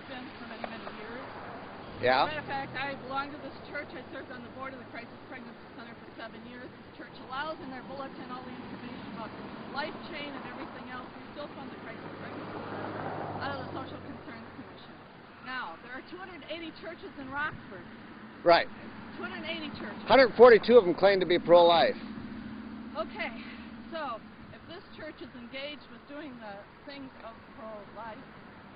been for many, many years. Yeah. As a matter of fact, I belong to this church. I served on the board of the Crisis Pregnancy Center for 7 years. This church allows in their bulletin all the information about life chain and everything else. We still fund the Crisis Pregnancy Center out of the Social Concerns Commission. Now, there are 280 churches in Rockford. Right. 280 churches. 142 of them claim to be pro-life. Okay, so if this church is engaged with doing the things of pro-life,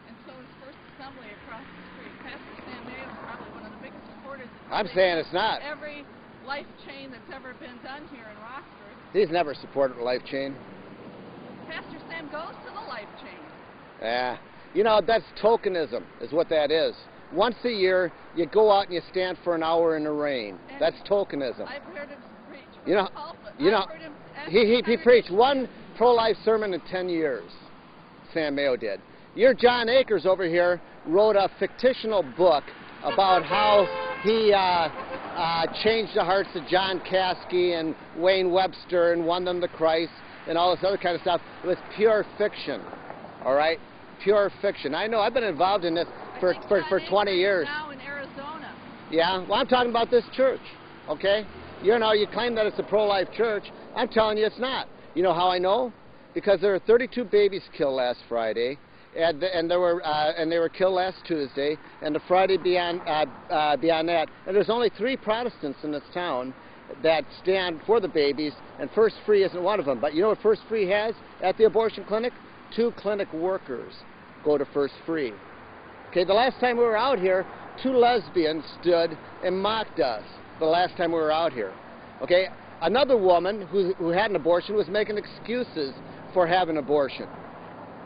and so is First Assembly across the street, Pastor Sam Mayo is probably one of the biggest supporters. I'm saying it's not. Every life chain that's ever been done here in Rockford. He's never supported a life chain. Pastor Sam goes to the life chain. Yeah. You know, that's tokenism, is what that is. Once a year, you go out and you stand for an hour in the rain. And that's tokenism. I've heard him preach from You know, the pulpit. you know, I've heard him he preached one pro-life sermon in 10 years. Sam Mayo did. Your John Akers over here wrote a fictional book about how he changed the hearts of John Caskey and Wayne Webster and won them to Christ and all this other kind of stuff. It was pure fiction, all right? Pure fiction. I know. I've been involved in this for 20 years. Now in Arizona. Yeah. Well, I'm talking about this church, okay? You know, you claim that it's a pro-life church. I'm telling you it's not. You know how I know? Because there were 32 babies killed last Friday, and they were killed last Tuesday, and the Friday beyond that. And there's only 3 Protestants in this town that stand for the babies, and First Free isn't one of them. But you know what First Free has at the abortion clinic? 2 clinic workers go to First Free. Okay, the last time we were out here, 2 lesbians stood and mocked us the last time we were out here. Okay, another woman who had an abortion was making excuses for having an abortion.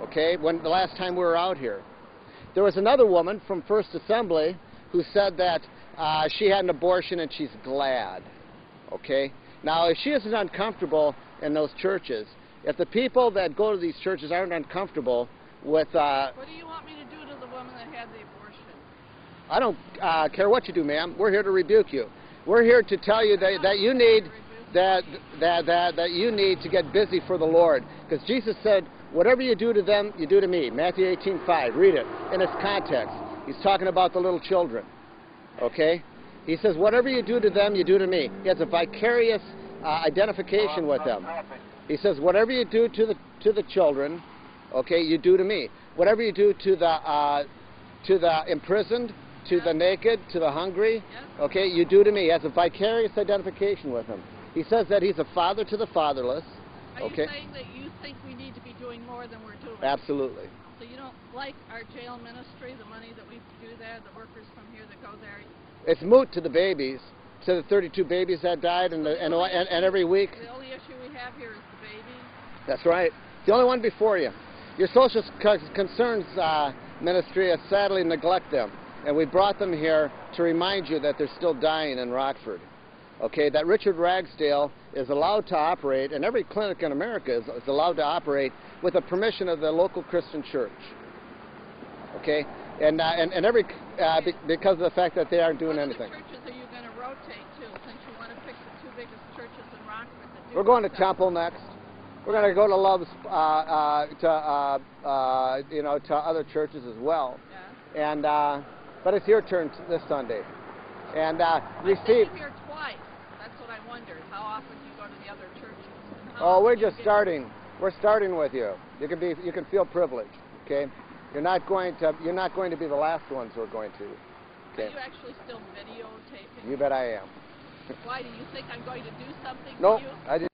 Okay, when the last time we were out here. There was another woman from First Assembly who said that she had an abortion and she's glad. Okay, now if she isn't uncomfortable in those churches, if the people that go to these churches aren't uncomfortable with... what do you want me to do to the woman that had the abortion? I don't care what you do, ma'am. We're here to rebuke you. We're here to tell you that you need that you need to get busy for the Lord. Because Jesus said, whatever you do to them, you do to me. Matthew 18:5. Read it in its context. He's talking about the little children. Okay? He says, whatever you do to them, you do to me. He has a vicarious identification with them. He says, whatever you do to the children, okay, you do to me. Whatever you do to the imprisoned, to the naked, to the hungry, okay, you do to me. He has a vicarious identification with him. He says that he's a father to the fatherless. Are you saying that you think we need to be doing more than we're doing? Absolutely. So you don't like our jail ministry, the money that we do there, the workers from here that go there? It's moot to the babies, to the 32 babies that died, and every week. The only issue we have here is the babies. That's right. The only one before you. Your social concerns ministry has sadly neglected them, and we brought them here to remind you that they're still dying in Rockford. Okay, that Richard Ragsdale is allowed to operate, and every clinic in America is allowed to operate with the permission of the local Christian church. Okay, and because of the fact that they aren't doing anything. What churches are you going to rotate to, since you want to pick the 2 biggest churches in Rockford? That do We're going to Temple next. We're going to go to Love's, to other churches as well. Yeah. And but it's your turn this Sunday. And receive. I'm here twice. That's what I wondered. How often do you go to the other churches? We're just starting. We're starting with you. You can feel privileged. Okay. You're not going to be the last ones who are going to. Okay. Are you actually still videotaping? You bet I am. Why, do you think I'm going to do something nope, to you? I didn't.